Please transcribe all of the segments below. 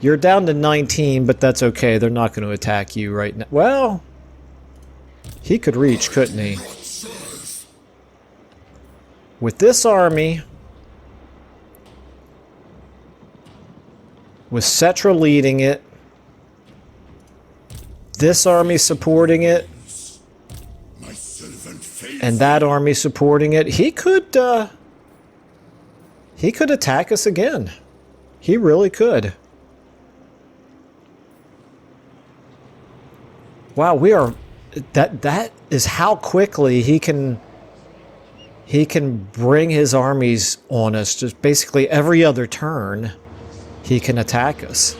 You're down to 19, but that's okay. They're not going to attack you right now. Well, he could reach, couldn't he? With this army, with Cetra leading it, this army supporting it, and that army supporting it, he could attack us again. He really could. Wow, we are... That is how quickly he can bring his armies on us. Just basically every other turn, he can attack us.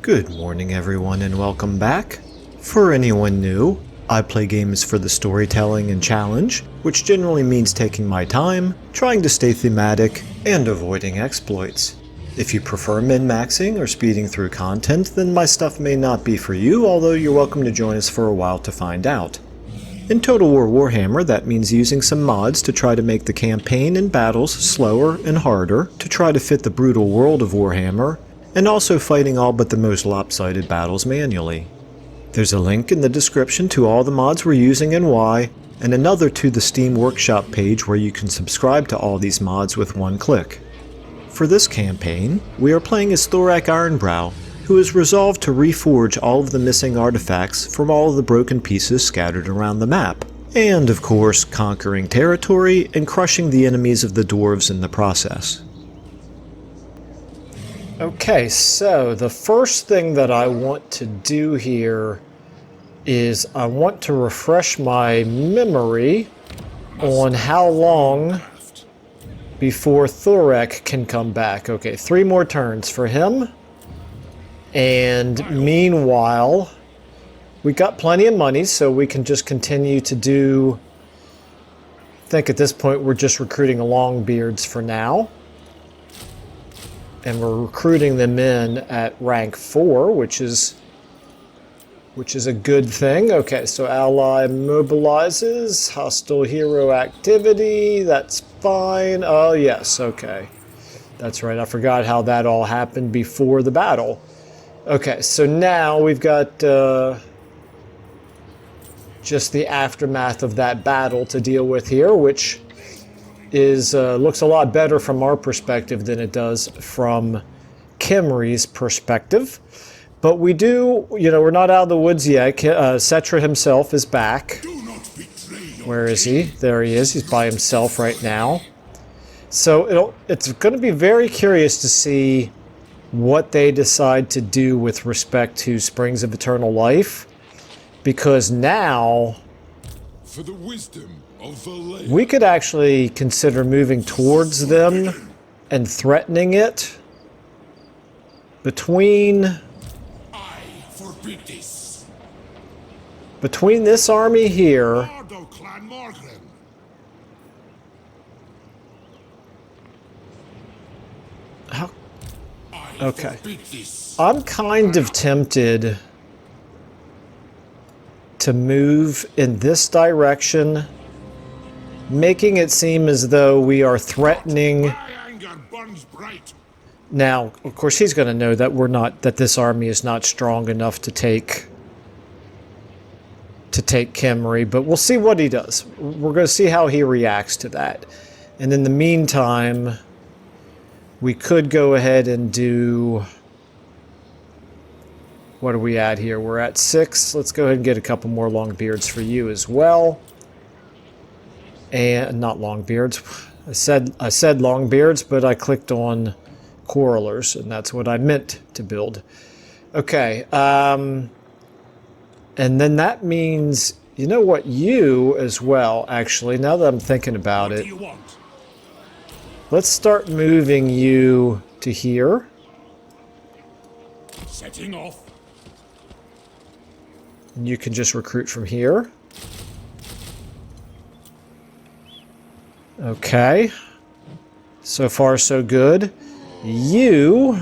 Good morning everyone and welcome back. For anyone new, I play games for the storytelling and challenge, which generally means taking my time, trying to stay thematic, and avoiding exploits. If you prefer min-maxing or speeding through content, then my stuff may not be for you, although you're welcome to join us for a while to find out. In Total War Warhammer, that means using some mods to try to make the campaign and battles slower and harder to try to fit the brutal world of Warhammer, and also fighting all but the most lopsided battles manually. There's a link in the description to all the mods we're using and why, and another to the Steam Workshop page where you can subscribe to all these mods with one click. For this campaign, we are playing as Thorek Ironbrow, who is resolved to reforge all of the missing artifacts from all of the broken pieces scattered around the map, and of course conquering territory and crushing the enemies of the dwarves in the process. Okay, so the first thing that I want to do here is I want to refresh my memory on how long before Thorek can come back. Okay, 3 more turns for him. And meanwhile, we got plenty of money, so we can just continue to do... I think at this point we're just recruiting Longbeards for now. And we're recruiting them in at rank 4, which is which is a good thing. Okay, so ally mobilizes, hostile hero activity, that's fine. Oh yes, okay. That's right, I forgot how that all happened before the battle. Okay, so now we've got just the aftermath of that battle to deal with here, which is looks a lot better from our perspective than it does from Kimri's perspective. But we do, you know, we're not out of the woods yet. Cetra himself is back. Where is he? There he is. He's by himself right now. So it's going to be very curious to see what they decide to do with respect to Springs of Eternal Life. Because now for the wisdom of the we could actually consider moving towards them and threatening it. Between this army here how, okay, I'm kind of tempted to move in this direction, making it seem as though we are threatening. Now, of course, he's going to know that that this army is not strong enough to take Kimri, but we'll see what he does. We're going to see how he reacts to that. And in the meantime, we could go ahead and do... What are we at here? We're at 6. Let's go ahead and get a couple more Longbeards for you as well. And not Longbeards. I said Longbeards, but I clicked on Quarrelers, and that's what I meant to build. Okay, and then that means, you know what, you as well, actually, now that I'm thinking about it, let's start moving you to here. Setting off. And you can just recruit from here. Okay. So far, so good. You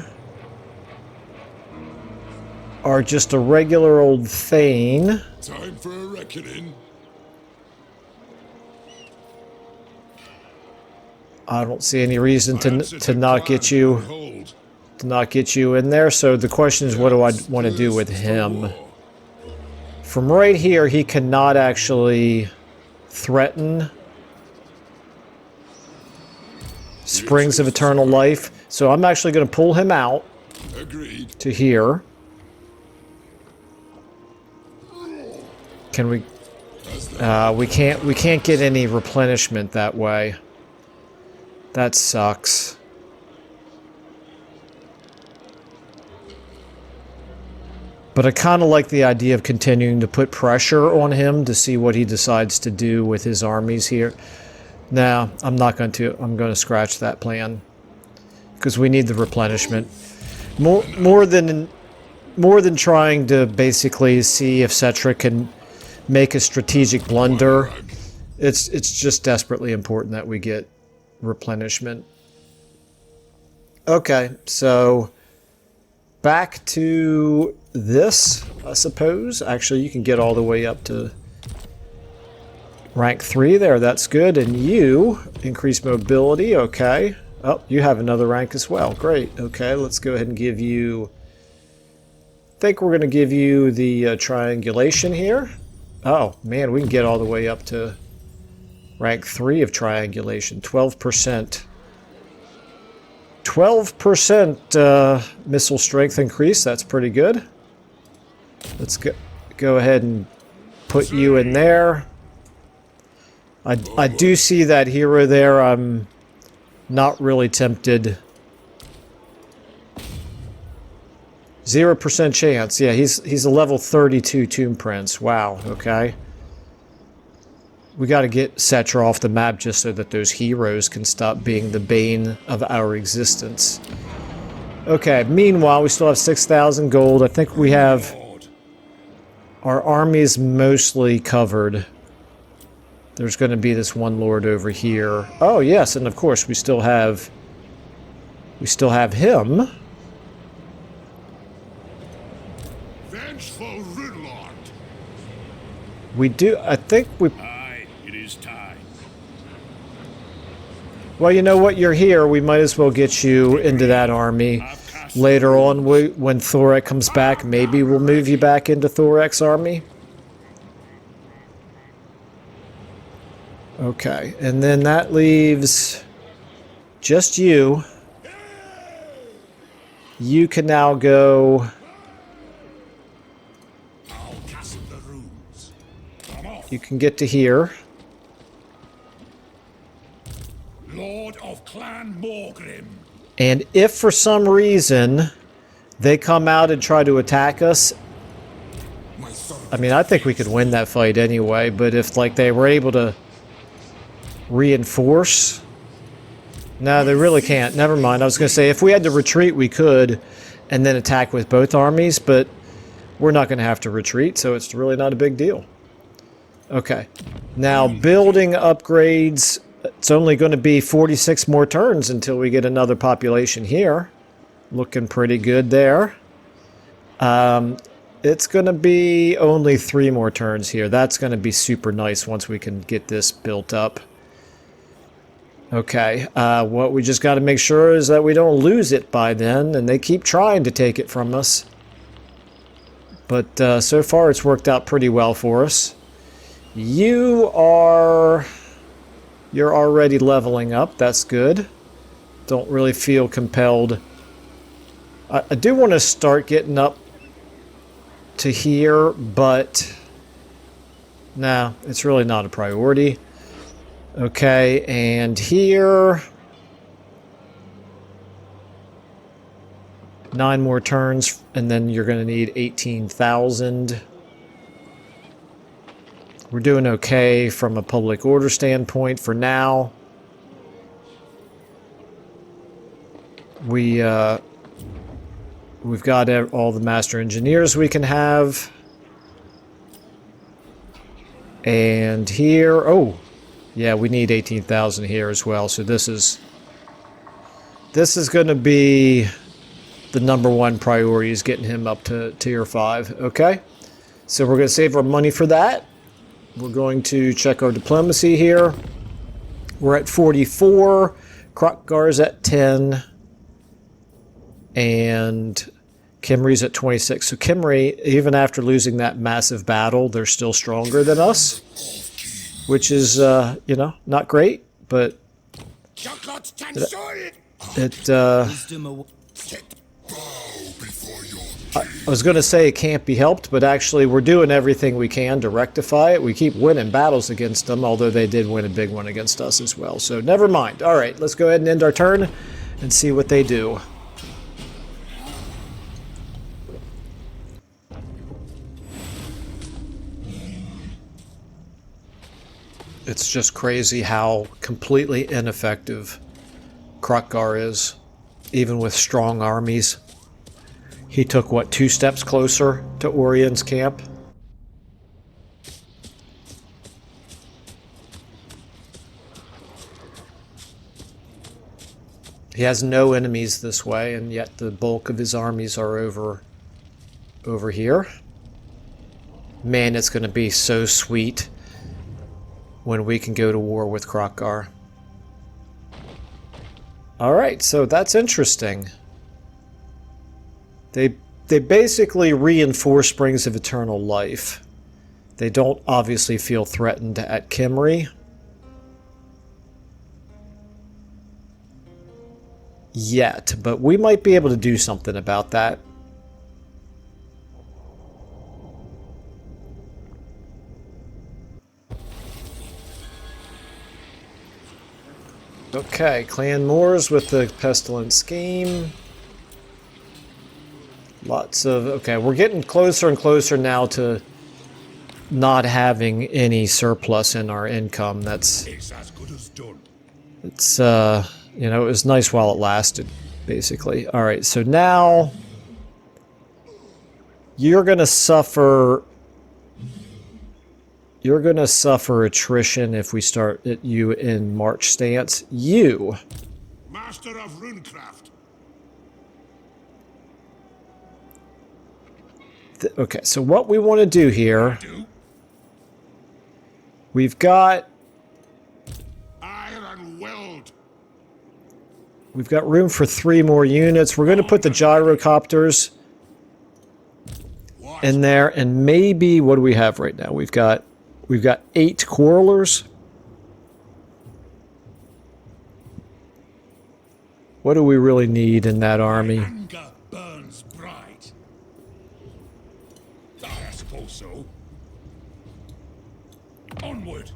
are just a regular old Thane. Time for a reckoning. I don't see any reason to not get you in there. So the question is, what do I want to do with him? From right here, he cannot actually threaten Springs of Eternal Life. So I'm actually going to pull him out to here. Can we? We can't get any replenishment that way. That sucks. But I kind of like the idea of continuing to put pressure on him to see what he decides to do with his armies here. No, I'm not going to. I'm going to scratch that plan because we need the replenishment. More than trying to basically see if Cetra can make a strategic blunder. It's just desperately important that we get replenishment. Okay, so back to this, I suppose. Actually, you can get all the way up to rank 3 there. That's good. And you increase mobility. Okay. Oh, you have another rank as well. Great. Okay, let's go ahead and give you... I think we're going to give you the triangulation here. Oh, man, we can get all the way up to rank 3 of triangulation. 12%. 12% missile strength increase. That's pretty good. Let's go ahead and put you in there. I do see that hero there. I'm not really tempted. 0% chance. Yeah, he's a level 32 Tomb Prince. Wow, okay. We got to get Cetra off the map just so that those heroes can stop being the bane of our existence. Okay, meanwhile, we still have 6,000 gold. I think we have our armies mostly covered. There's going to be this one lord over here. Oh, yes, and of course we still have him. Vengeful Ridlord. We do, I think we... Aye, it is time. Well, you know what? You're here. We might as well get you into that army. Later on, when Thorek comes back, maybe we'll move you back into Thorek's army. Okay, and then that leaves just you. You can now go... You can get to here. Lord of Clan Morgrim. And if for some reason they come out and try to attack us, I mean, I think we could win that fight anyway, but if like they were able to reinforce... No, they really can't. Never mind. I was going to say, if we had to retreat, we could, and then attack with both armies, but we're not going to have to retreat, so it's really not a big deal. Okay. Now, building upgrades, it's only going to be 46 more turns until we get another population here. Looking pretty good there. It's going to be only 3 more turns here. That's going to be super nice once we can get this built up. Okay, what we just got to make sure is that we don't lose it by then, and they keep trying to take it from us. But so far it's worked out pretty well for us. You're already leveling up, that's good. Don't really feel compelled. I do want to start getting up to here, but no, it's really not a priority. Okay, and here 9 more turns, and then you're going to need 18,000. We're doing okay from a public order standpoint for now. We've got all the master engineers we can have. And here, oh, yeah, we need 18,000 here as well. So this is going to be the #1 priority, is getting him up to tier 5. Okay, so we're going to save our money for that. We're going to check our diplomacy here. We're at 44. Kroq-Gar's at 10. And Khemri's at 26. So Khemri, even after losing that massive battle, they're still stronger than us. Which is, you know, not great, but I was going to say it can't be helped, but actually we're doing everything we can to rectify it. We keep winning battles against them, although they did win a big one against us as well. So never mind. All right, let's go ahead and end our turn and see what they do. It's just crazy how completely ineffective Kroq-Gar is, even with strong armies. He took, what, 2 steps closer to Orion's camp? He has no enemies this way, and yet the bulk of his armies are over here. Man, it's going to be so sweet when we can go to war with Kroq-Gar. Alright, so that's interesting. They basically reinforce Springs of Eternal Life. They don't obviously feel threatened at Khemri. Yet, but we might be able to do something about that. Okay, Clan Moors with the Pestilent Scheme. Lots of... Okay, we're getting closer and closer now to not having any surplus in our income. That's... It's as good as done. It's, you know, it was nice while it lasted, basically. Alright, so now... You're gonna suffer... You're going to suffer attrition if we start you in March stance. You. Master of Runecraft. Okay, so what we want to do here We've got Iron weld. room for 3 more units. We're going to put the gyrocopters in there, and maybe what do we have right now? We've got 8 quarrelers. What do we really need in that army? Anger burns bright. I suppose so. Onward.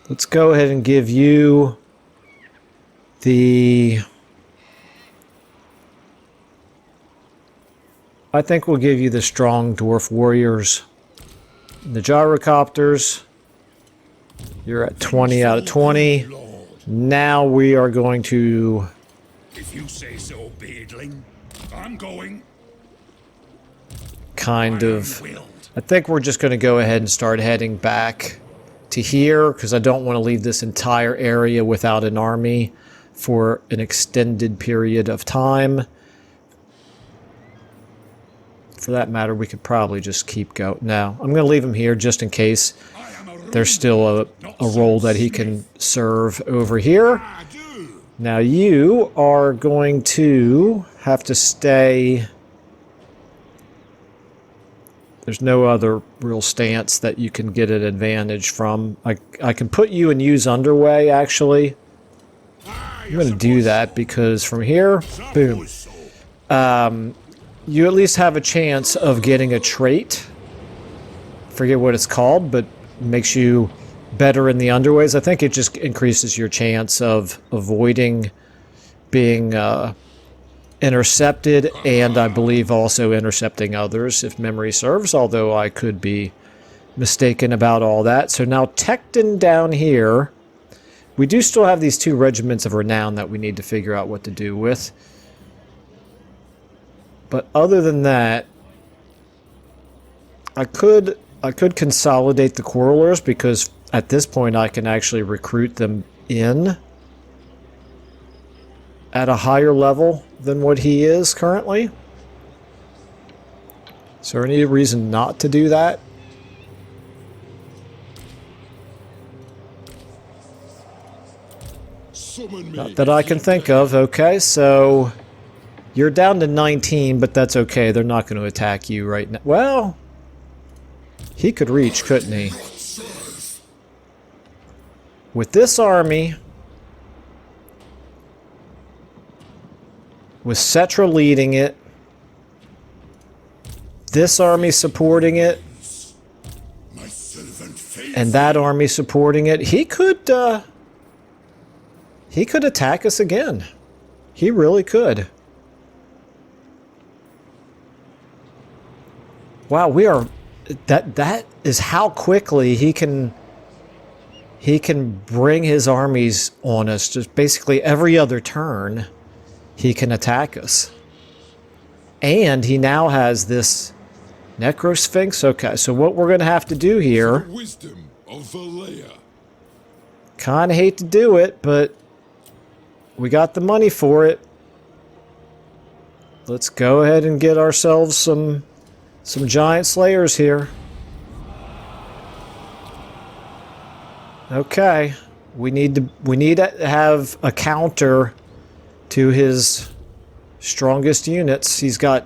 Let's go ahead and give you the... I think we'll give you the strong dwarf warriors. The gyrocopters. You're at 20 out of 20. Now we are going to... If you say so, beadling. I'm going. kind of... Iron-willed. I think we're just going to go ahead and start heading back to here, because I don't want to leave this entire area without an army for an extended period of time. For that matter, we could probably just keep going. No, I'm going to leave him here just in case I am a there's still a role that he can serve over here. I do. Now you are going to have to stay... There's no other real stance that you can get an advantage from. I can put you in use underway, actually. I'm going to do that because from here, boom. You at least have a chance of getting a trait. Forget what it's called, but makes you better in the underways. I think it just increases your chance of avoiding being intercepted, and I believe also intercepting others, if memory serves, although I could be mistaken about all that. So now Tecton down here, we do still have these 2 regiments of renown that we need to figure out what to do with. But other than that, I could consolidate the quarrelers, because at this point I can actually recruit them in at a higher level than what he is currently. Is there any reason not to do that? Summon me. Not that I can think of. Okay, so you're down to 19, but that's okay. They're not going to attack you right now. Well, he could reach, couldn't he? With this army, with Cetra leading it, this army supporting it, My servant faith. and that army supporting it, he could attack us again. He really could. Wow, we are... That is how quickly he can bring his armies on us. Just basically every other turn, he can attack us. And he now has this Necrosphinx. Okay, so what we're going to have to do here... The wisdom of Valea. Kind of hate to do it, but we got the money for it. Let's go ahead and get ourselves some giant slayers here. Okay, we need to have a counter to his strongest units. He's got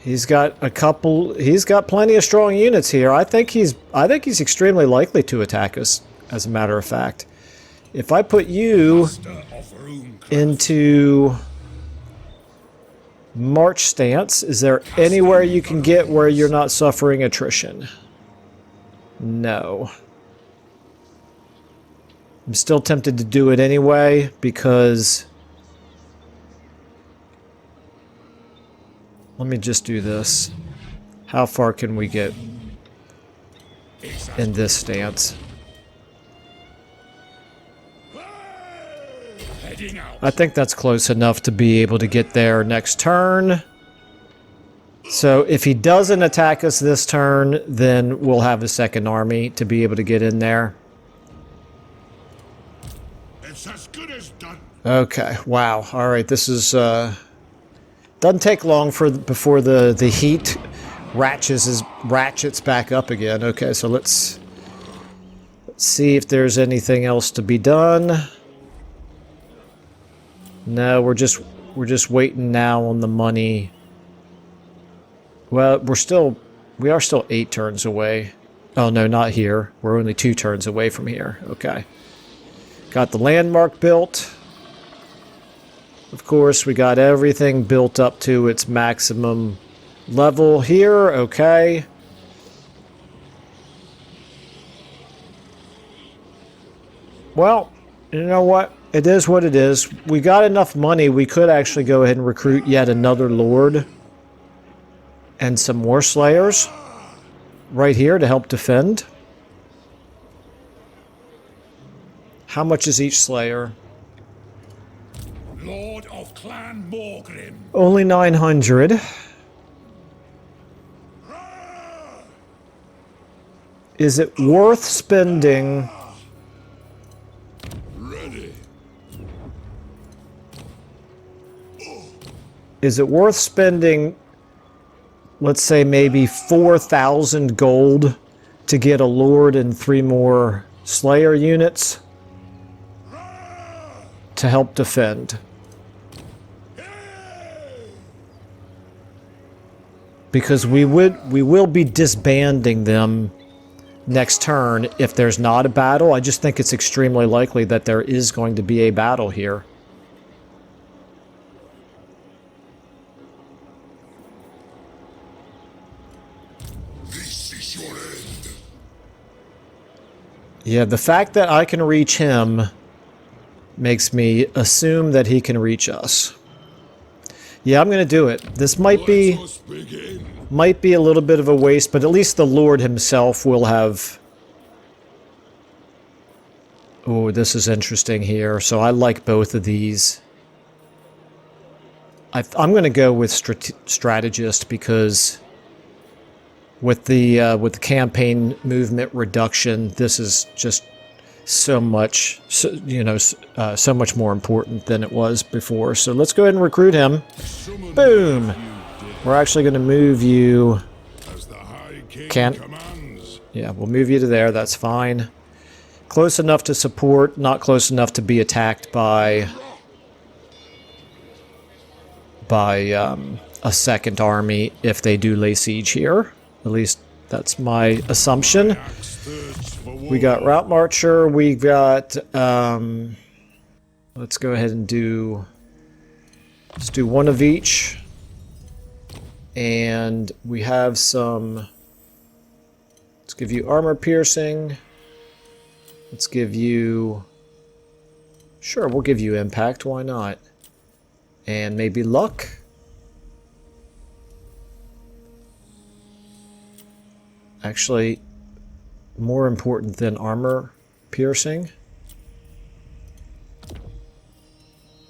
a couple. He's got plenty of strong units here. I think he's extremely likely to attack us. As a matter of fact, if I put you Master of Runecraft. into march stance, is there anywhere you can get where you're not suffering attrition? No. I'm still tempted to do it anyway, because... Let me just do this. How far can we get in this stance? Heading out. I think that's close enough to be able to get there next turn. So if he doesn't attack us this turn, then we'll have a second army to be able to get in there. It's as good as done. Okay, wow. All right, this is... doesn't take long before the heat ratchets back up again. Okay, so let's see if there's anything else to be done. No, we're just waiting now on the money. Well, we are still 8 turns away. Oh no, not here. We're only 2 turns away from here. Okay. Got the landmark built. Of course, we got everything built up to its maximum level here. Okay. Well, you know what? It is what it is. We got enough money, we could actually go ahead and recruit yet another Lord. And some more Slayers. Right here to help defend. How much is each Slayer? Lord of Clan Morgrim. Only 900. Is it worth spending... Ready. Is it worth spending, let's say, maybe 4,000 gold to get a Lord and 3 more Slayer units to help defend? Because we will be disbanding them next turn if there's not a battle. I just think it's extremely likely that there is going to be a battle here. This is your end. Yeah, the fact that I can reach him makes me assume that he can reach us. Yeah, I'm going to do it. This might be a little bit of a waste, but at least the Lord himself will have... Oh, this is interesting here. So I like both of these. I'm going to go with strategist because with the campaign movement reduction, this is just so much, so much more important than it was before. So let's go ahead and recruit him. Boom! We're actually going to move you. As the High King Can't. commands. Yeah, we'll move you to there. That's fine. Close enough to support, not close enough to be attacked by a second army if they do lay siege here. At least that's my assumption. We got Route Marcher. We got. Let's go ahead and do. Let's do one of each. And we have some. Let's give you armor piercing. Let's give you. Sure, we'll give you impact. Why not? And maybe luck. Actually, more important than armor piercing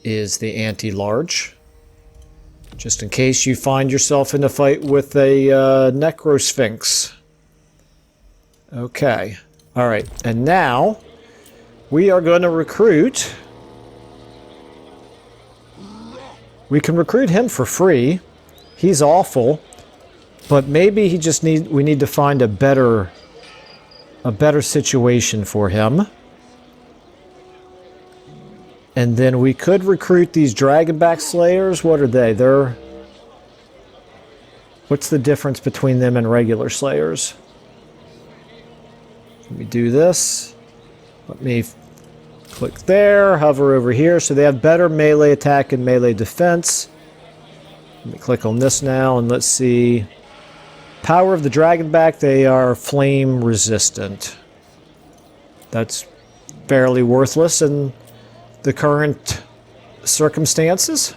is the anti-large. Just in case you find yourself in a fight with a Necrosphinx. Okay. Alright, and now we are going to recruit. We can recruit him for free. He's awful. But maybe we need to find a better situation for him. And then we could recruit these Dragonback Slayers. What are they? What's the difference between them and regular Slayers? Let me do this. Let me click there, hover over here. So they have better melee attack and melee defense. Let me click on this now and let's see. Power of the Dragonback, they are flame resistant. That's fairly worthless in the current circumstances.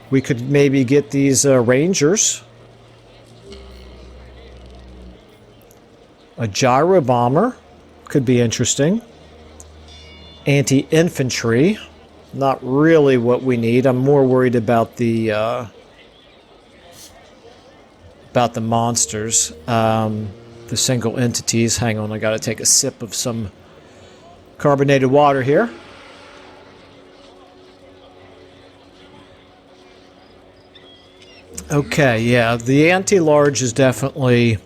We could maybe get these Rangers. A gyro bomber could be interesting. Anti-infantry, not really what we need. I'm more worried about the monsters, the single entities. Hang on, I gotta take a sip of some carbonated water here. Okay, yeah, the anti-large is definitely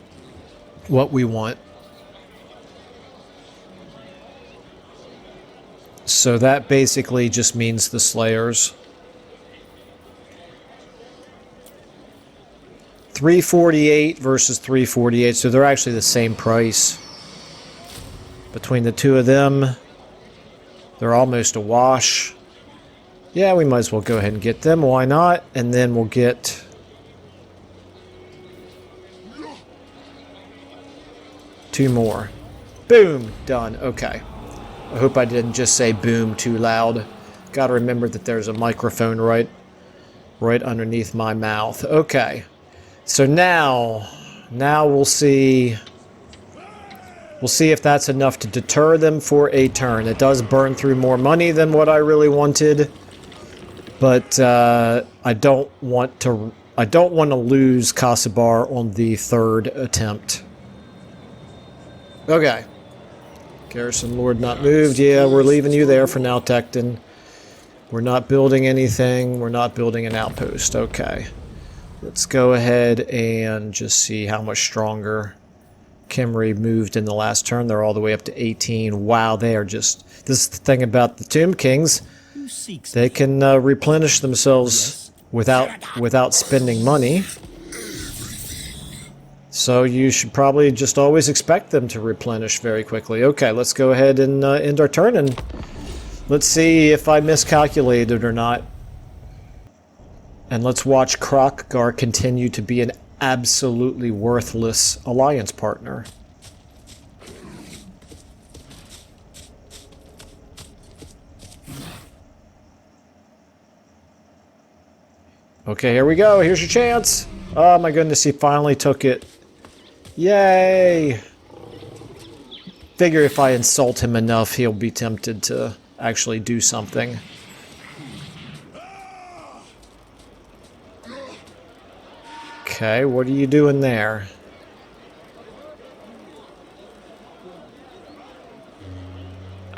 what we want. So that basically just means the Slayers. 348 versus 348, so they're actually the same price. Between the two of them, they're almost a wash. Yeah, we might as well go ahead and get them, why not? And then we'll get... two more. Boom! Done. Okay. I hope I didn't just say boom too loud. Gotta remember that there's a microphone right underneath my mouth. Okay. So now we'll see if that's enough to deter them for a turn. It does burn through more money than what I really wanted, but I don't want to lose Kasibar on the third attempt. Okay. Garrison Lord not moved. Yeah, we're leaving you there for now, Tecton. We're not building anything. We're not building an outpost. Okay. Let's go ahead and just see how much stronger Khemri moved in the last turn. They're all the way up to 18. Wow, they are just... This is the thing about the Tomb Kings. They can replenish themselves without spending money. So you should probably just always expect them to replenish very quickly. Okay, let's go ahead and end our turn, and let's see if I miscalculated or not. And let's watch Krokgar continue to be an absolutely worthless alliance partner. Okay, here we go. Here's your chance. Oh my goodness, he finally took it. Yay! Figure if I insult him enough, he'll be tempted to actually do something. Okay, what are you doing there?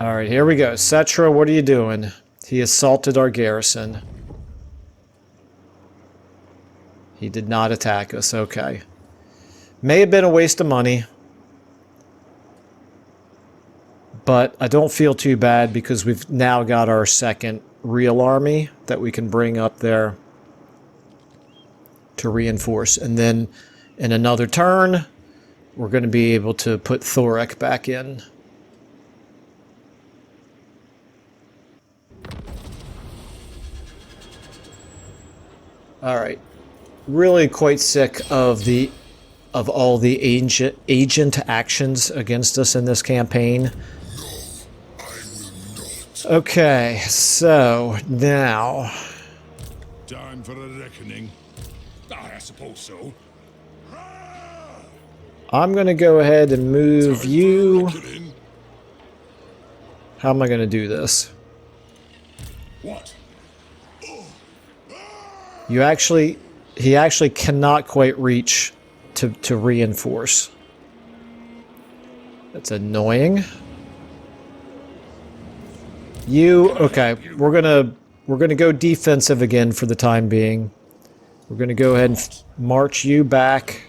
Alright, here we go. Cetra, what are you doing? He assaulted our garrison. He did not attack us, okay. May have been a waste of money, but I don't feel too bad because we've now got our second real army that we can bring up there to reinforce. And then in another turn, we're going to be able to put Thorek back in. Alright. Really quite sick of all the agent actions against us in this campaign. Okay, so now... Time for a reckoning. I suppose so. I'm going to go ahead and move you... How am I going to do this? What? He actually cannot quite reach to reinforce. That's annoying. Okay, we're gonna go defensive again for the time being. We're gonna go ahead and march you back.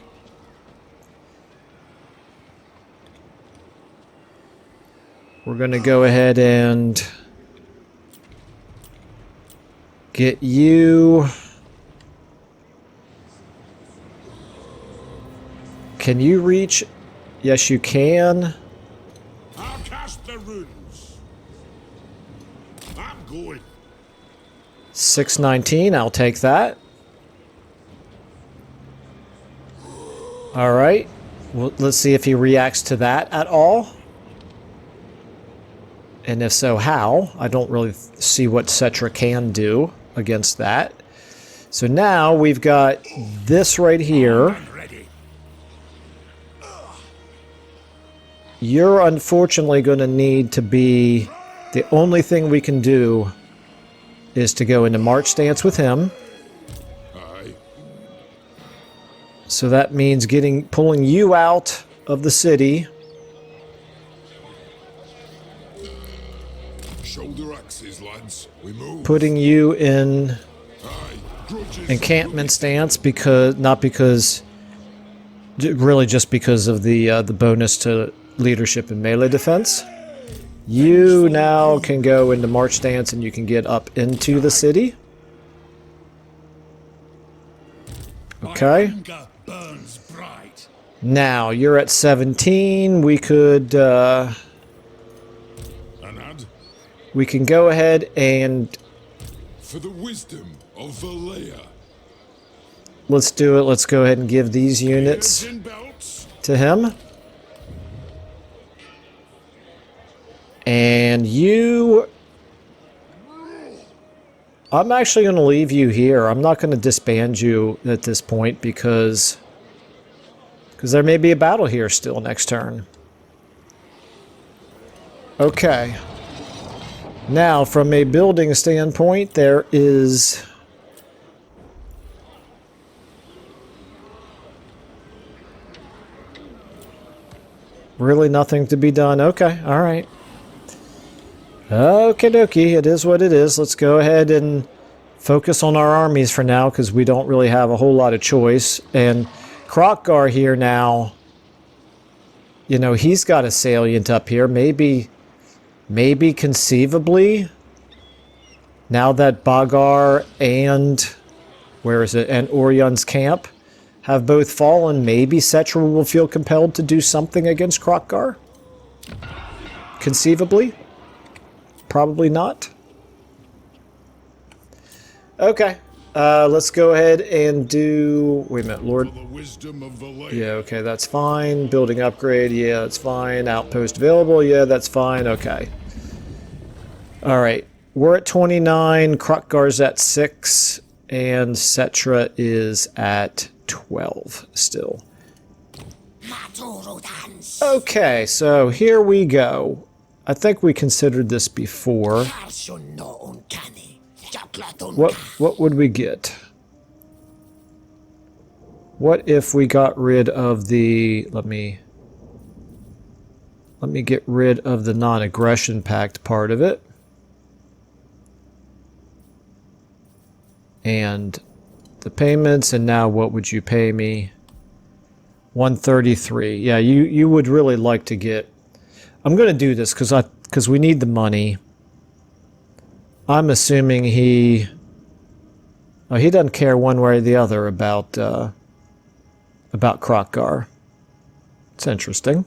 We're gonna go ahead and get you. Can you reach? Yes, you can. I'll cast the runes. I'm going. 619, I'll take that. Alright. Well, let's see if he reacts to that at all. And if so, how? I don't really see what Cetra can do against that. So now we've got this right here. You're unfortunately going to need to be... The only thing we can do is to go into March stance with him. Aye. So that means pulling you out of the city. Shoulder axes, lads. We move. Putting you in... Aye. encampment stance because really just because of the bonus to leadership and melee defense. You now can go into march stance and you can get up into the city. Okay. Now you're at 17. We could we can go ahead and for the wisdom of Valea. Let's do it. Let's go ahead and give these units to him. And you... I'm actually going to leave you here. I'm not going to disband you at this point because there may be a battle here still next turn. Okay. Now, from a building standpoint, there is... really nothing to be done. Okay, alright. Okie dokie, it is what it is. Let's go ahead and focus on our armies for now, because we don't really have a whole lot of choice. And Krokkar here now, you know, he's got a salient up here. Maybe conceivably, now that Bagar and, where is it, and Orion's camp have both fallen, maybe Cetra will feel compelled to do something against Krokkar? Conceivably? Probably not. Okay. Let's go ahead and do... Wait a minute, Lord... Yeah, okay, that's fine. Building upgrade, yeah, that's fine. Outpost available, yeah, that's fine. Okay. Alright. We're at 29. Krokkgar's at 6. And Cetra is at 12 still. Okay, so here we go. I think we considered this before. What would we get? What if we got rid of the... Let me get rid of the non-aggression pact part of it. And the payments, and now what would you pay me? 133. Yeah, you would really like to get... I'm going to do this because we need the money. I'm assuming he doesn't care one way or the other about Krokkar. It's interesting.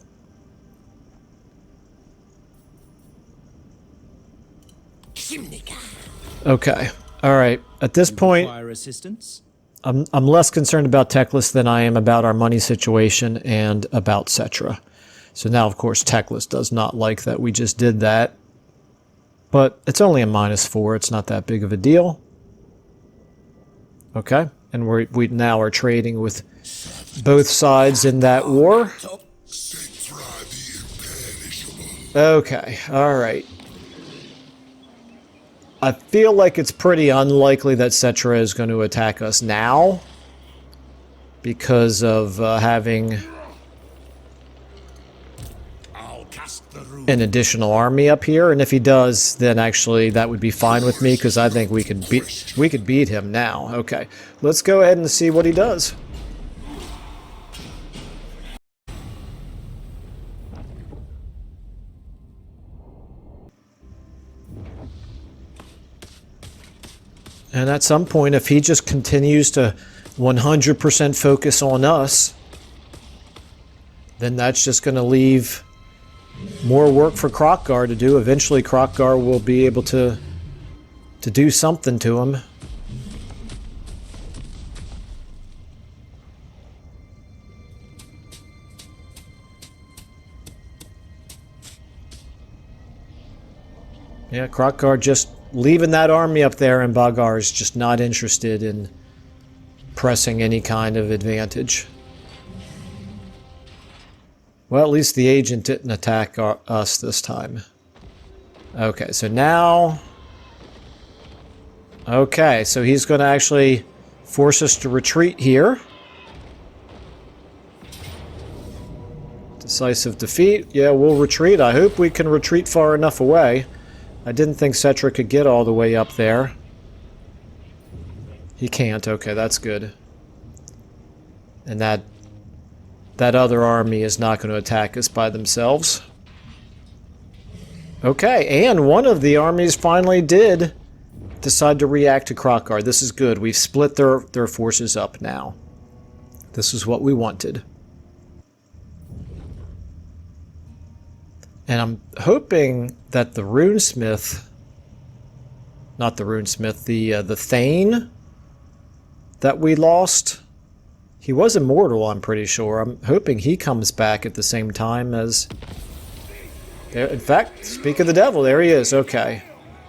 Okay. All right. At this point, I'm less concerned about Teclis than I am about our money situation and about Cetra. So now, of course, Teclis does not like that we just did that. But it's only a -4. It's not that big of a deal. Okay. And we now are trading with both sides in that war. Okay. All right. I feel like it's pretty unlikely that Cetra is going to attack us now because of having an additional army up here, and if he does, then actually that would be fine with me because I think we could beat him now. Okay, let's go ahead and see what he does. And at some point, if he just continues to 100% focus on us, then that's just going to leave more work for Krokkar to do. Eventually, Krokkar will be able to do something to him. Yeah, Krokkar just leaving that army up there, and Bagar is just not interested in pressing any kind of advantage. Well, at least the agent didn't attack us this time. Okay, so now... Okay, so he's going to actually force us to retreat here. Decisive defeat. Yeah, we'll retreat. I hope we can retreat far enough away. I didn't think Cetra could get all the way up there. He can't. Okay, that's good. And that other army is not going to attack us by themselves. Okay, and one of the armies finally did decide to react to Krokkar. This is good. We've split their forces up now. This is what we wanted. And I'm hoping that the runesmith, not the runesmith, the Thane that we lost, he was immortal, I'm pretty sure. I'm hoping he comes back at the same time as... In fact, speak of the devil, there he is. Okay.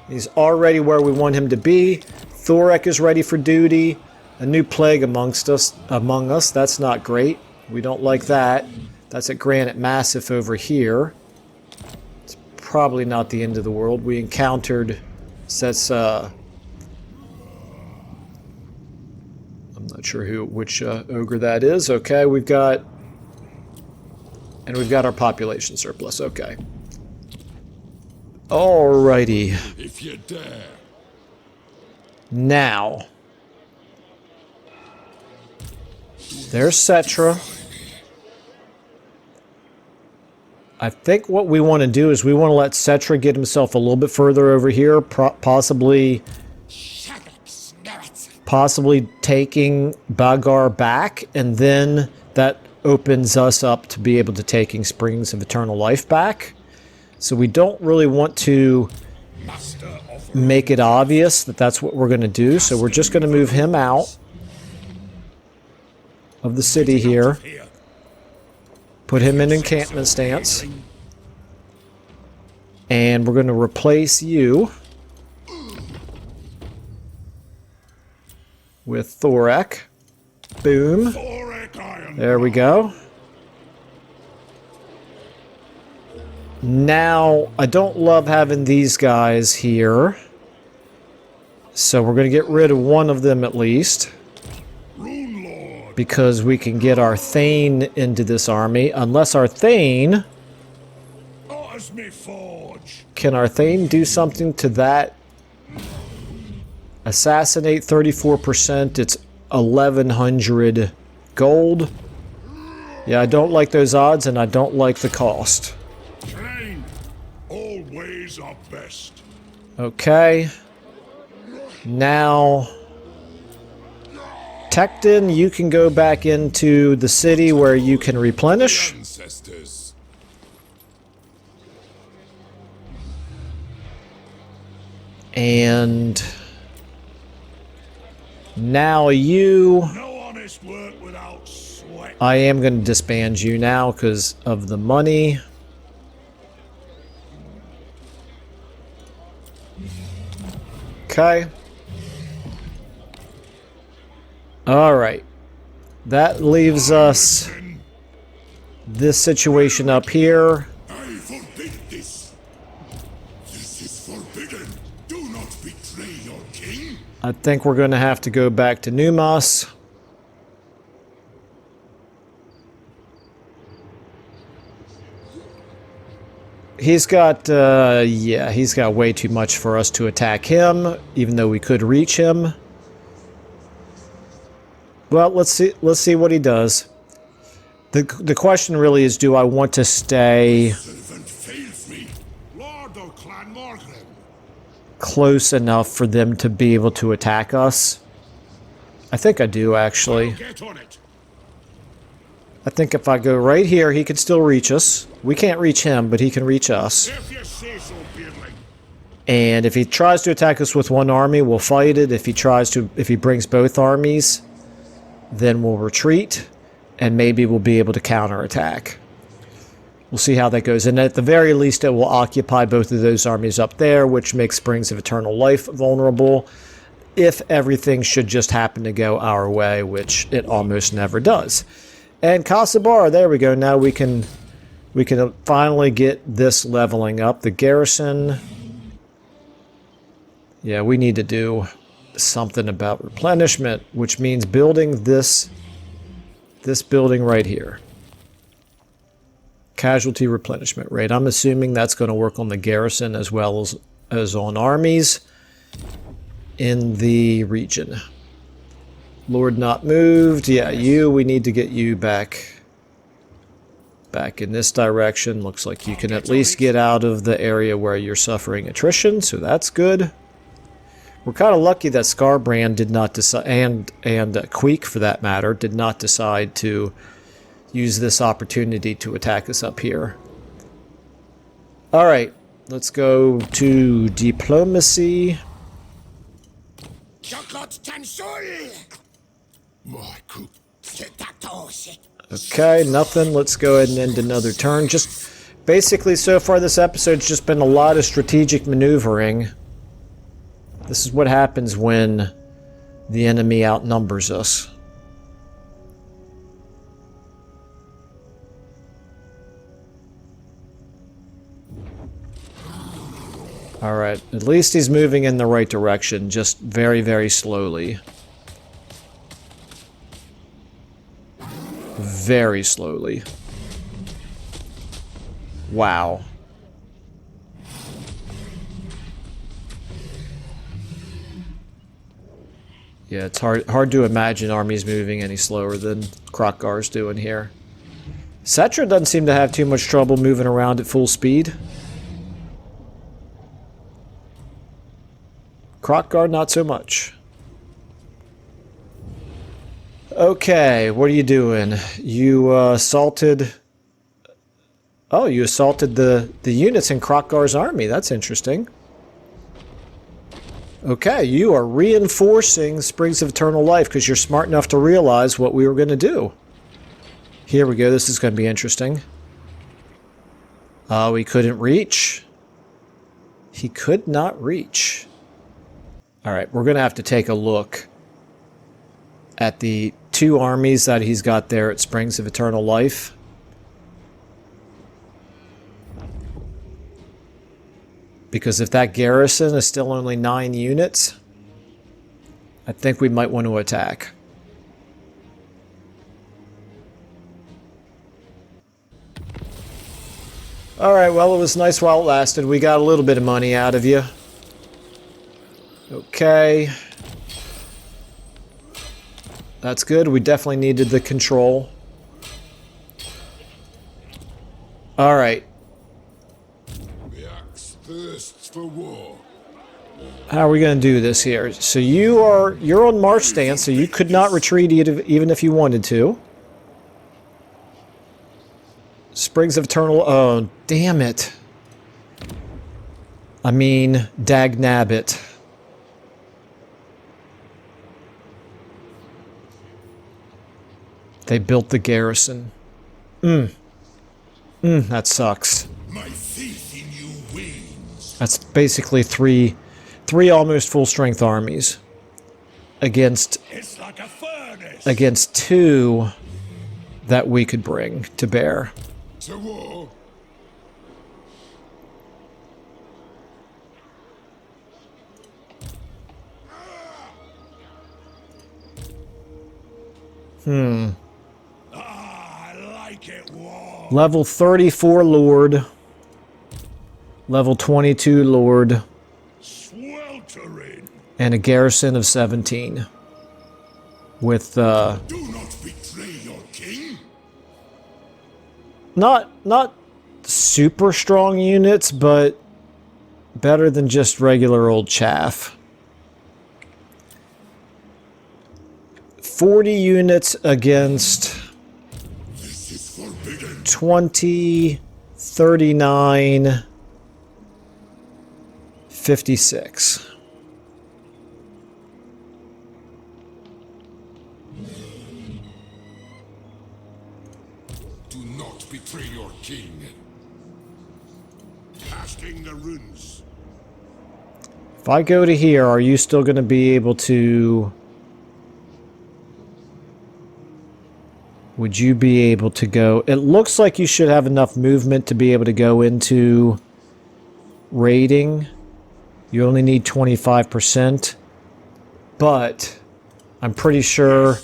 He's already where we want him to be. Thorek is ready for duty. A new plague among us. That's not great. We don't like that. That's at Granite Massif over here. It's probably not the end of the world. We encountered... I'm not sure which ogre that is. Okay, we've got our population surplus. Okay. Alrighty. If you dare. Now, there's Cetra. I think what we want to do is we want to let Cetra get himself a little bit further over here, possibly taking Bagar back, and then that opens us up to be able to taking Springs of Eternal Life back. So we don't really want to make it obvious that that's what we're going to do, so we're just going to move him out of the city here, put him in encampment stance, and we're going to replace you with Thorek. Boom. There we go. Now, I don't love having these guys here, so we're going to get rid of one of them at least, because we can get our Thane into this army, unless our Thane... Can our Thane do something to that? Assassinate 34%, it's 1,100 gold. Yeah, I don't like those odds, and I don't like the cost. Always our best. Okay. Now, Tekton, you can go back into the city where you can replenish. Ancestors. And now you... No honest work without sweat. I am going to disband you now because of the money. Okay. Alright. That leaves us this situation up here. I forbid this. This is forbidden. Do not betray your king. I think we're going to have to go back to Numas. He's got, yeah, he's got way too much for us to attack him, even though we could reach him. Well, let's see what he does. The question really is, do I want to stay close enough for them to be able to attack us? I think I do, actually. I think if I go right here, he can still reach us. We can't reach him, but he can reach us. And if he tries to attack us with one army, we'll fight it. If he brings both armies, then we'll retreat, and maybe we'll be able to counterattack. We'll see how that goes. And at the very least, it will occupy both of those armies up there, which makes Springs of Eternal Life vulnerable, if everything should just happen to go our way, which it almost never does. And Kasabar, there we go. Now we can finally get this leveling up. The garrison. Yeah, we need to do something about replenishment, which means building this building right here. Casualty replenishment rate. I'm assuming that's going to work on the garrison as well as on armies in the region. Lord not moved. Yeah, we need to get you back in this direction. Looks like you can at least get out of the area where you're suffering attrition, so that's good. We're kind of lucky that Scarbrand did not decide, and Queek for that matter, did not decide to use this opportunity to attack us up here. Alright, let's go to diplomacy. Okay, nothing. Let's go ahead and end another turn. Just basically, so far this episode's just been a lot of strategic maneuvering. This is what happens when the enemy outnumbers us. Alright, at least he's moving in the right direction, just very, very slowly. Very slowly. Wow. Yeah, it's hard to imagine armies moving any slower than Krokgar's doing here. Cetra doesn't seem to have too much trouble moving around at full speed. Krokgar, not so much. Okay, what are you doing? You assaulted... Oh, you assaulted the units in Krokgar's army. That's interesting. Okay, you are reinforcing Springs of Eternal Life because you're smart enough to realize what we were going to do. Here we go. This is going to be interesting. We couldn't reach. He could not reach. Alright, we're going to have to take a look at the two armies that he's got there at Springs of Eternal Life. Because if that garrison is still only 9 units, I think we might want to attack. Alright, well, it was nice while it lasted. We got a little bit of money out of you. Okay. That's good. We definitely needed the control. Alright. The axe thirsts for war. How are we going to do this here? So you're on march stance, so you could not retreat even if you wanted to. Springs of Eternal... Oh, damn it. I mean, dagnabbit. They built the garrison. That sucks. My faith in you wanes. That's basically three almost full-strength armies against It's like a furnace. against 2 that we could bring to bear. To war. I like it, war. Level 34 Lord. Level 22 Lord. Sweltering. And a garrison of 17. With, Do not betray your king. not super strong units, but better than just regular old chaff. 40 units against This is forbidden. 20, 39, 56. Do not betray your king. Casting the runes. If I go to here, are you still going to be able to... Would you be able to go... It looks like you should have enough movement to be able to go into raiding. You only need 25%. But I'm pretty sure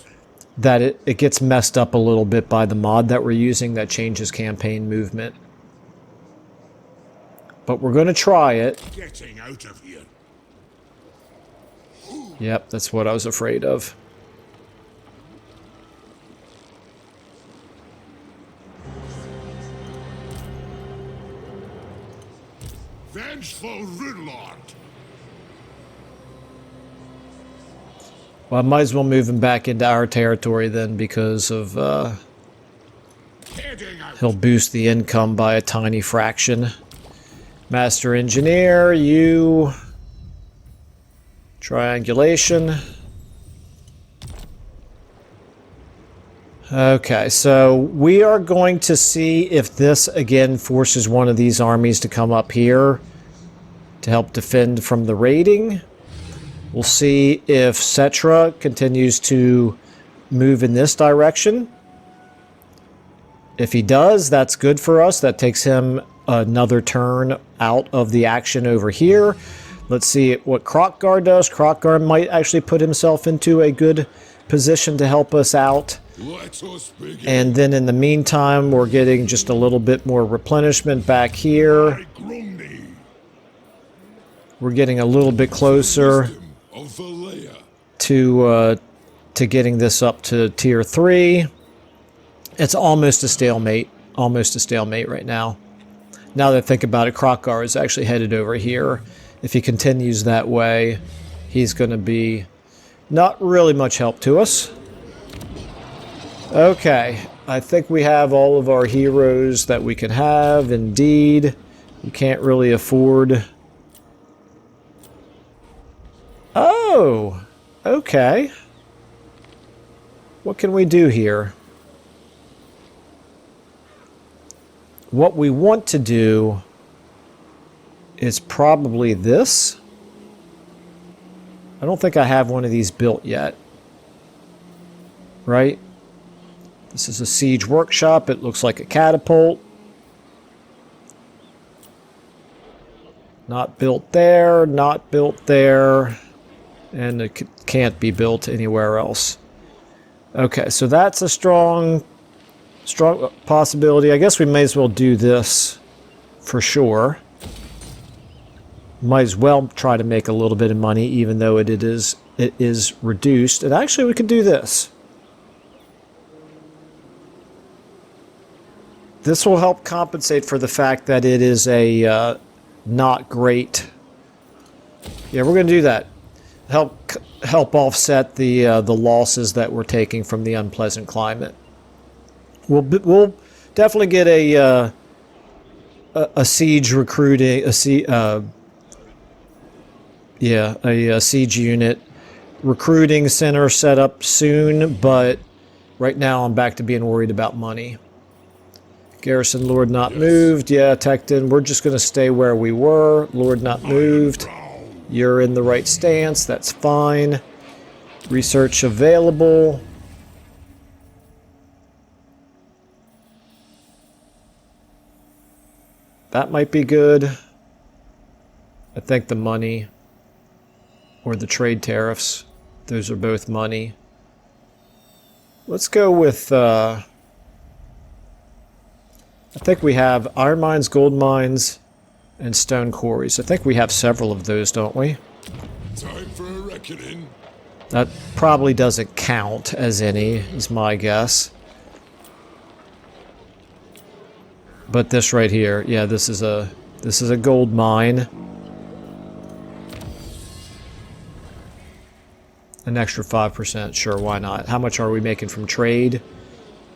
that it gets messed up a little bit by the mod that we're using that changes campaign movement. But we're going to try it. Getting out of here. Yep, that's what I was afraid of. Vengeful Ridlord! Well, I might as well move him back into our territory then because of, Heading out! he'll boost the income by a tiny fraction. Master Engineer, you... Triangulation. Okay, so we are going to see if this again forces one of these armies to come up here to help defend from the raiding. We'll see if Cetra continues to move in this direction. If he does, that's good for us. That takes him another turn out of the action over here. Let's see what Krockgar does. Krockgar might actually put himself into a good position to help us out. Let us begin. And then in the meantime, we're getting just a little bit more replenishment back here. I Grundy, We're getting a little bit closer wisdom of Valea. to getting this up to tier 3. It's almost a stalemate. Almost a stalemate right now. Now that I think about it, Krockgar is actually headed over here. If he continues that way, he's going to be not really much help to us. Okay, I think we have all of our heroes that we can have. Indeed, we can't really afford... Oh, okay. What can we do here? What we want to do is probably this. I don't think I have one of these built yet. Right? This is a siege workshop. It looks like a catapult. Not built there, not built there, and it can't be built anywhere else. Okay, so that's a strong possibility. I guess we may as well do this for sure. Might as well try to make a little bit of money, even though it is reduced. And actually, we could do this. This will help compensate for the fact that it is a not great. Yeah, we're going to do that. Help offset the losses that we're taking from the unpleasant climate. We'll definitely get a siege recruiting a siege unit recruiting center set up soon, but right now I'm back to being worried about money. Garrison Lord not moved. Yeah, Tecton, we're just going to stay where we were. Lord not moved. You're in the right stance. That's fine. Research available. That might be good. I think the money or the trade tariffs, those are both money. Let's go with... I think we have iron mines, gold mines, and stone quarries. I think we have several of those, don't we? Time for a reckoning. That probably doesn't count as any, is my guess. But this right here, yeah, this is a gold mine. An extra 5%, sure, why not? How much are we making from trade?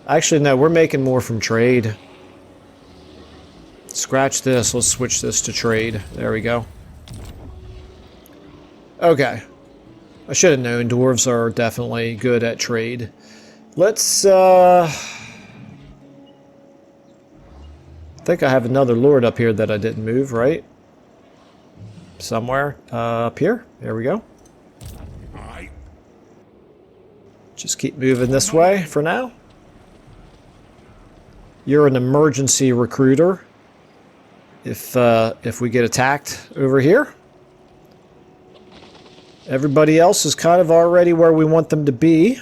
Actually, no, we're making more from trade. Scratch this. Let's switch this to trade. There we go. Okay. I should have known. Dwarves are definitely good at trade. Let's, I think I have another lord up here that I didn't move, right? Somewhere. Up here. There we go. Aye. Just keep moving this way for now. You're an emergency recruiter. If we get attacked over here. Everybody else is kind of already where we want them to be.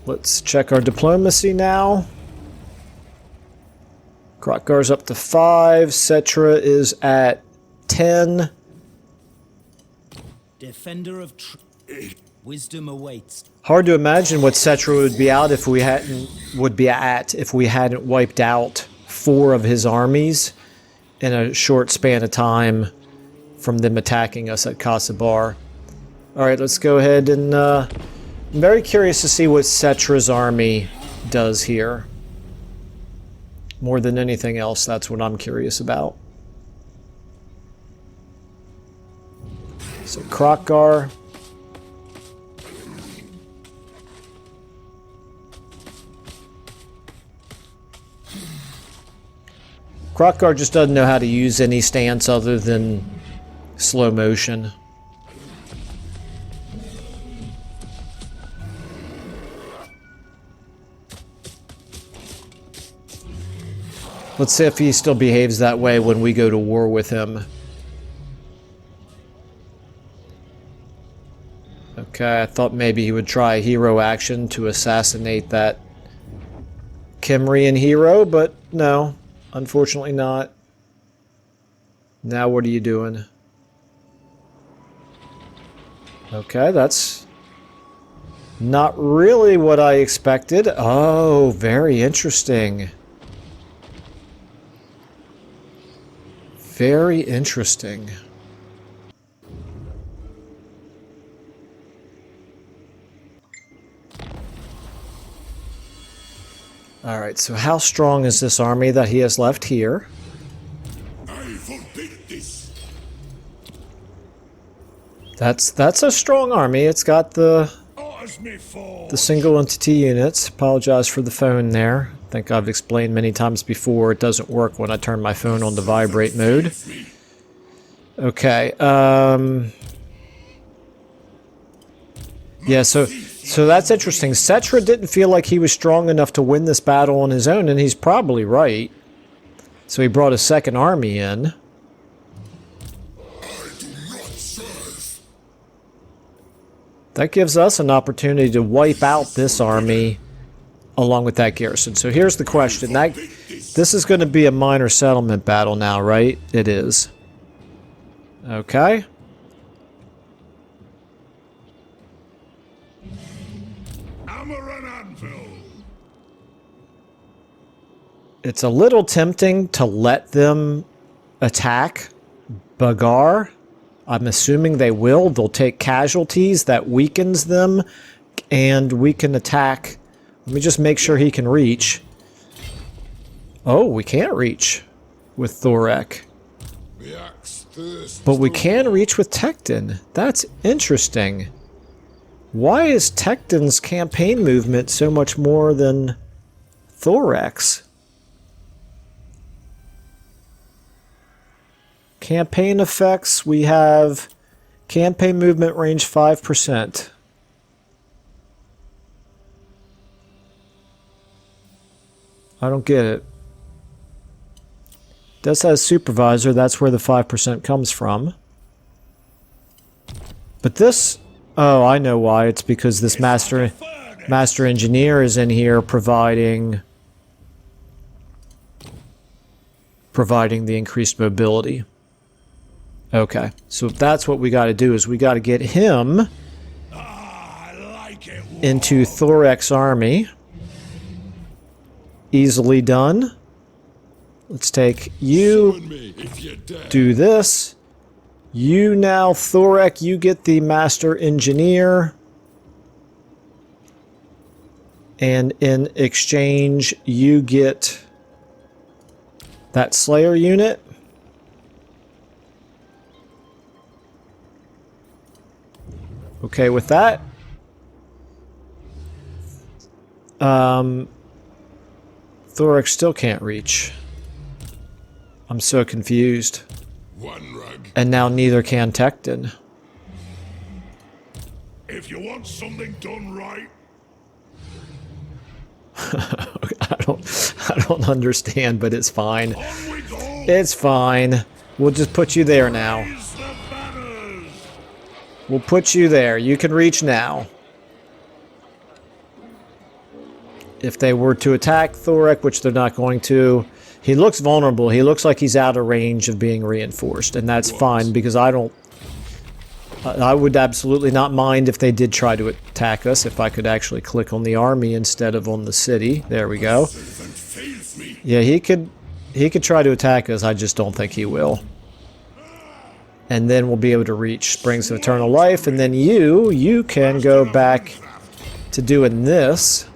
Let's check our diplomacy now. Krockgar's up to 5. Cetra is at 10. Defender of wisdom awaits. Hard to imagine what Cetra would be at if we hadn't wiped out 4 of his armies in a short span of time from them attacking us at Kasabar. Alright, let's go ahead and... I'm very curious to see what Cetra's army does here. More than anything else, that's what I'm curious about. So, Krokgar. Krokgar just doesn't know how to use any stance other than slow motion. Let's see if he still behaves that way when we go to war with him. Okay, I thought maybe he would try a hero action to assassinate that Kimrian hero, but no. Unfortunately not. Now what are you doing? Okay, that's not really what I expected. Oh, very interesting. Very interesting. Alright, so how strong is this army that he has left here? I forbid this. That's a strong army. It's got the single entity units. Apologize for the phone there. I think I've explained many times before it doesn't work when I turn my phone on to vibrate mode. Okay, yeah, so that's interesting. Cetra didn't feel like he was strong enough to win this battle on his own, and he's probably right. So he brought a second army in. That gives us an opportunity to wipe out this army along with that garrison. So here's the question. This is going to be a minor settlement battle now, right? It is. Okay. It's a little tempting to let them attack Bagar. I'm assuming they will. They'll take casualties. That weakens them. And we can attack. Let me just make sure he can reach. Oh, we can't reach with Thorek. But we can reach with Tekton. That's interesting. Why is Tekton's campaign movement so much more than Thorek's? Campaign effects, we have campaign movement range 5%. I don't get it. Does have supervisor, that's where the 5% comes from. But this, oh, I know why. It's because this master engineer is in here providing the increased mobility. Okay, so that's what we got to do, is we got to get him into Thorek's army. Easily done. Let's take you, do this. You now, Thorek, you get the master engineer. And in exchange, you get that Slayer unit. Okay, with that. Thorek still can't reach. I'm so confused. And now neither can Tekton. If you want something done right, I don't understand, but it's fine. It's fine. We'll just put you there now. We'll put you there. You can reach now. If they were to attack Thorek, which they're not going to, he looks vulnerable. He looks like he's out of range of being reinforced, and that's fine because I would absolutely not mind if they did try to attack us, if I could actually click on the army instead of on the city. There we go. Yeah, he could he could try to attack us. I just don't think he will. And then we'll be able to reach Springs of Eternal Life. And then you can go back to doing this.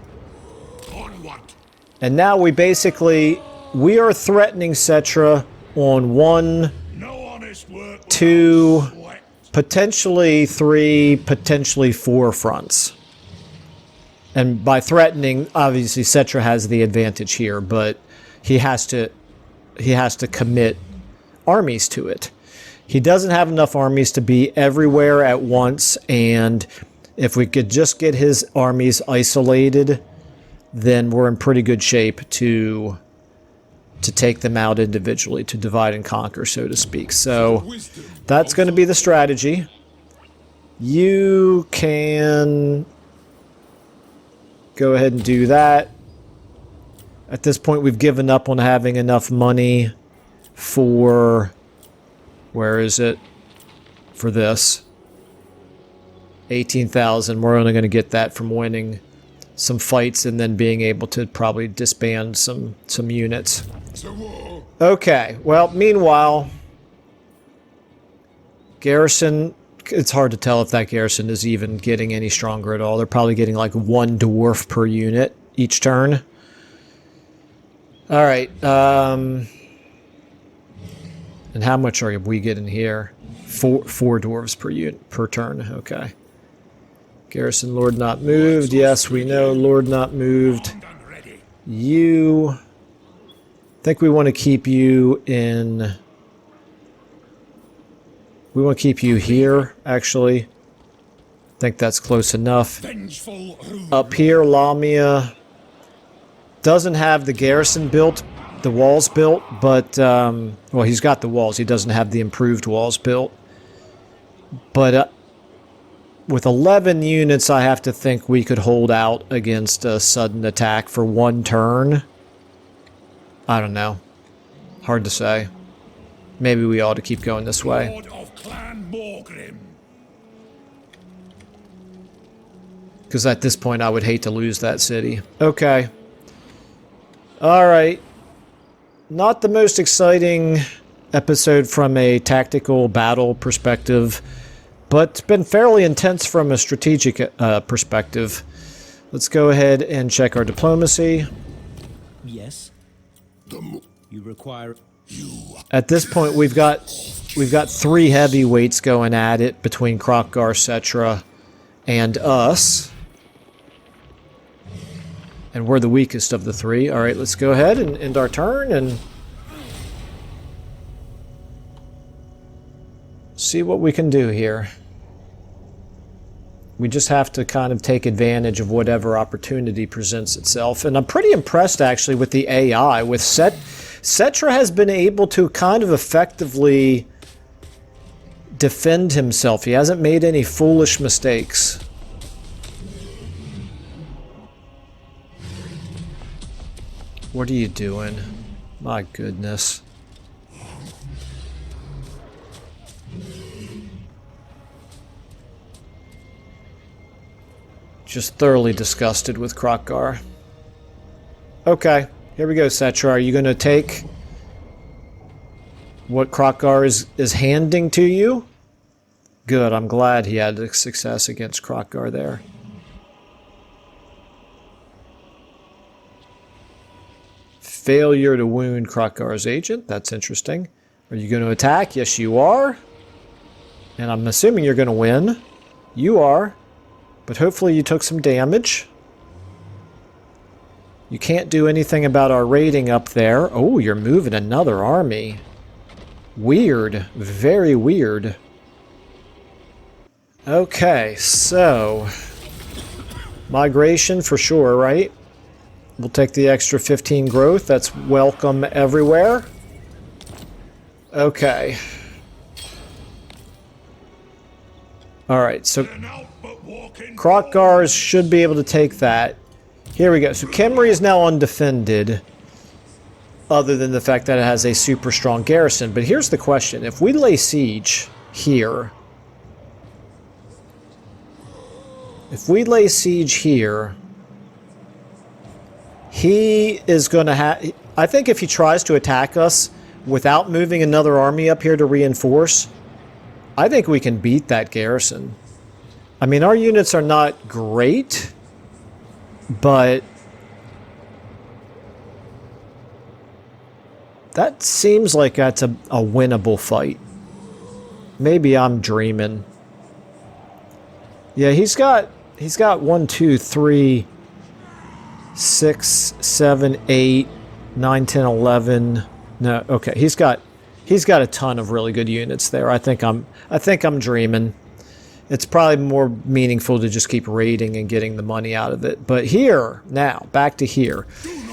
And now we are threatening Cetra on 1, 2, potentially 3, potentially 4 fronts. And by threatening, obviously Cetra has the advantage here, but he has to commit armies to it. He doesn't have enough armies to be everywhere at once, and if we could just get his armies isolated, then we're in pretty good shape to take them out individually, to divide and conquer, so to speak. So that's going to be the strategy. You can go ahead and do that. At this point, we've given up on having enough money for... Where is it? For this. 18,000. We're only going to get that from winning some fights and then being able to probably disband some units. Okay, well, meanwhile, garrison, it's hard to tell if that garrison is even getting any stronger at all. They're probably getting like 1 dwarf per unit each turn. Alright, and how much are we getting here? 4 dwarves per turn, okay. Garrison Lord not moved. Yes, we know Lord not moved. You... I think we want to keep you in... We want to keep you here, actually. I think that's close enough. Up here, Lamia doesn't have the garrison built, the walls built, but... well, he's got the walls. He doesn't have the improved walls built. But... with 11 units, I have to think we could hold out against a sudden attack for 1 turn. I don't know. Hard to say. Maybe we ought to keep going this way. Because at this point, I would hate to lose that city. Okay. Alright. Not the most exciting episode from a tactical battle perspective, but it's been fairly intense from a strategic perspective. Let's go ahead and check our diplomacy. Yes. You require... At this point, we've got 3 heavyweights going at it between Kroq-Gar, Cetra, and us. And we're the weakest of the 3. Alright, let's go ahead and end our turn and see what we can do here. We just have to kind of take advantage of whatever opportunity presents itself. And I'm pretty impressed, actually, with the AI. With Cetra has been able to kind of effectively defend himself. He hasn't made any foolish mistakes. What are you doing? My goodness. Just thoroughly disgusted with Kroq-Gar. Okay, here we go, Cetra. Are you going to take what Kroq-Gar is handing to you? Good, I'm glad he had success against Kroq-Gar there. Failure to wound Kroq-Gar's agent. That's interesting. Are you going to attack? Yes, you are. And I'm assuming you're going to win. You are. But hopefully you took some damage. You can't do anything about our raiding up there. Oh, you're moving another army. Weird. Very weird. Okay, so... migration for sure, right? We'll take the extra 15 growth. That's welcome everywhere. Okay. Alright, so... Kroq-Gar should be able to take that. Here we go. So Khemri is now undefended, other than the fact that it has a super strong garrison. But here's the question. If we lay siege here... He is going to have... I think if he tries to attack us without moving another army up here to reinforce, I think we can beat that garrison. I mean, our units are not great, but that seems like that's a winnable fight. Maybe I'm dreaming. Yeah, he's got 1, 2, 3, 6, 7, 8, 9, 10, 11. No, okay. He's got a ton of really good units there. I think I'm dreaming. It's probably more meaningful to just keep raiding and getting the money out of it. But here, now, back to here.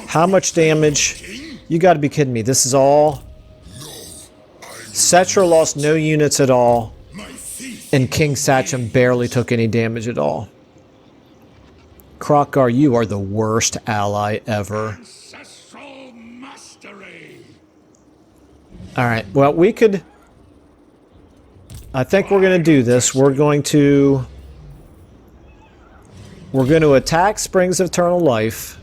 How much damage? You got to be kidding me. This is all... Settra lost no units at all. And King Sachem barely took any damage at all. Krokkar, you are the worst ally ever. Alright, well, we could... I think we're going to do this. We're going to attack Springs of Eternal Life.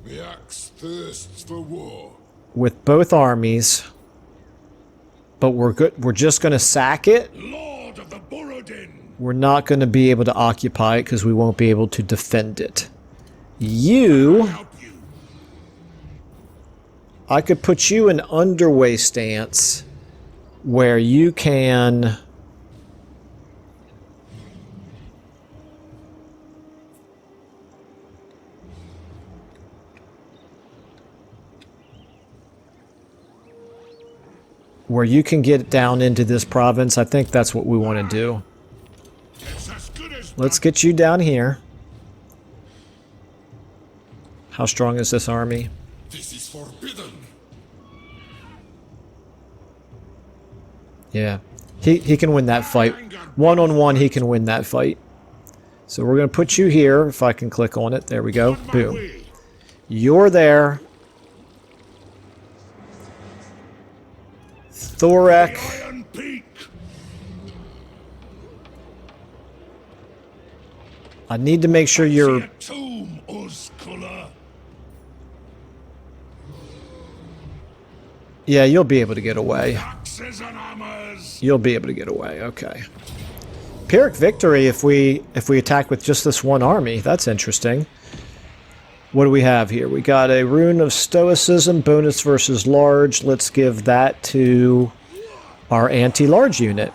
The axe thirsts for war. With both armies. But we're just going to sack it. Lord of the Borodin. We're not going to be able to occupy it because we won't be able to defend it. You... I could put you in underway stance where you can... where you can get down into this province. I think that's what we want to do. Let's get you down here. How strong is this army? This is forbidden. Yeah. He can win that fight. One-on-one, he can win that fight. So we're going to put you here, if I can click on it. There we go. Boom. You're there. Thorek. I need to make sure you're... Yeah, you'll be able to get away. You'll be able to get away, okay. Pyrrhic victory if we attack with just this one army. That's interesting. What do we have here? We got a Rune of Stoicism, bonus versus large. Let's give that to our anti-large unit.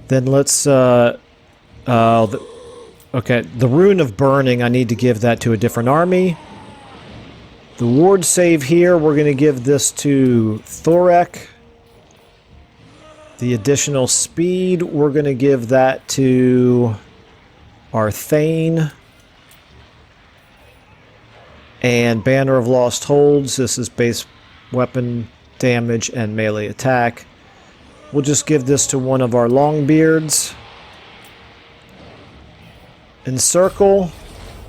Then let's... okay, the Rune of Burning, I need to give that to a different army. The ward save here, we're going to give this to Thorek. The additional speed, we're going to give that to our Thane. And Banner of Lost Holds, this is base weapon damage and melee attack. We'll just give this to one of our Longbeards. Encircle.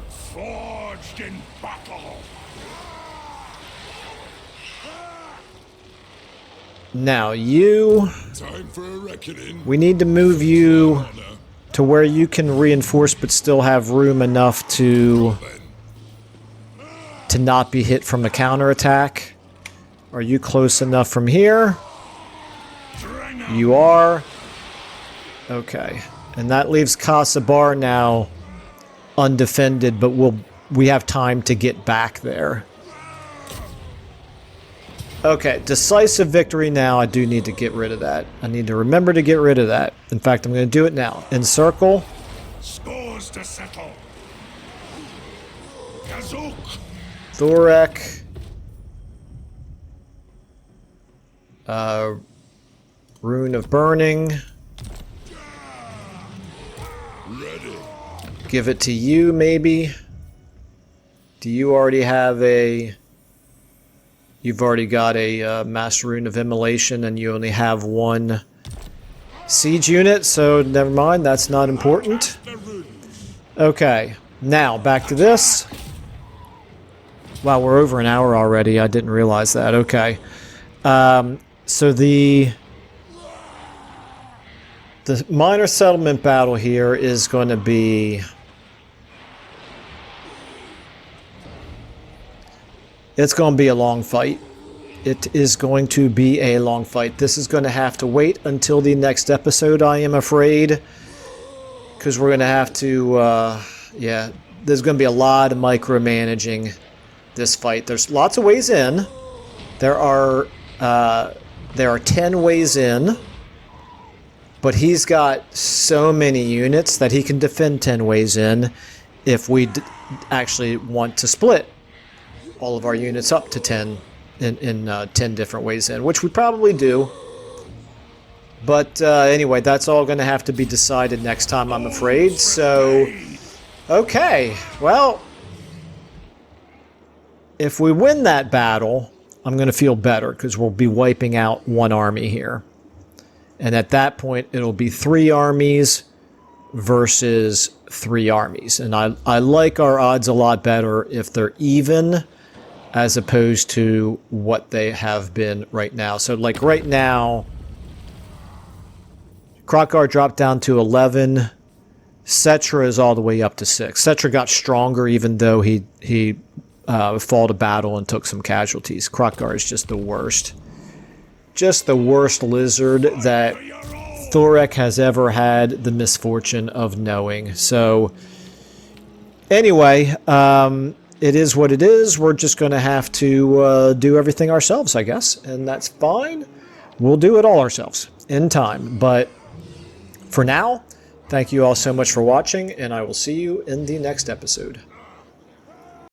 Forged in battle. Now you... Time for a reckoning. We need to move you to where you can reinforce but still have room enough to not be hit from a counterattack. Are you close enough from here? You are. Okay. And that leaves Kasabar now undefended, but we have time to get back there. Okay, decisive victory now. I do need to get rid of that. I need to remember to get rid of that. In fact, I'm going to do it now. Encircle. Scores to settle. Kazuk. Thorek. Rune of Burning. Ready. Give it to you, maybe. Do you already have a... You've already got a Master Rune of Immolation, and you only have one siege unit, so never mind, that's not important. Okay, now back to this. Wow, we're over an hour already. I didn't realize that. Okay. So the The minor settlement battle here is going to be... It's going to be a long fight. It is going to be a long fight. This is going to have to wait until the next episode, I am afraid. Because we're going to have to... yeah, there's going to be a lot of micromanaging this fight. There's lots of ways in. There are 10 ways in. But he's got so many units that he can defend 10 ways in if we actually want to split all of our units up to 10 in 10 different ways in, which we probably do. But anyway, that's all going to have to be decided next time, I'm afraid. So, okay, well, if we win that battle, I'm going to feel better because we'll be wiping out one army here. And at that point, it'll be 3 armies versus 3 armies. And I like our odds a lot better if they're even as opposed to what they have been right now. So like right now, Krokkar dropped down to 11. Settra is all the way up to 6. Settra got stronger even though he fought a battle and took some casualties. Krokkar is just the worst. Just the worst lizard that Thorek has ever had the misfortune of knowing. So, anyway, it is what it is. We're just going to have to do everything ourselves, I guess. And that's fine. We'll do it all ourselves in time. But for now, thank you all so much for watching, and I will see you in the next episode.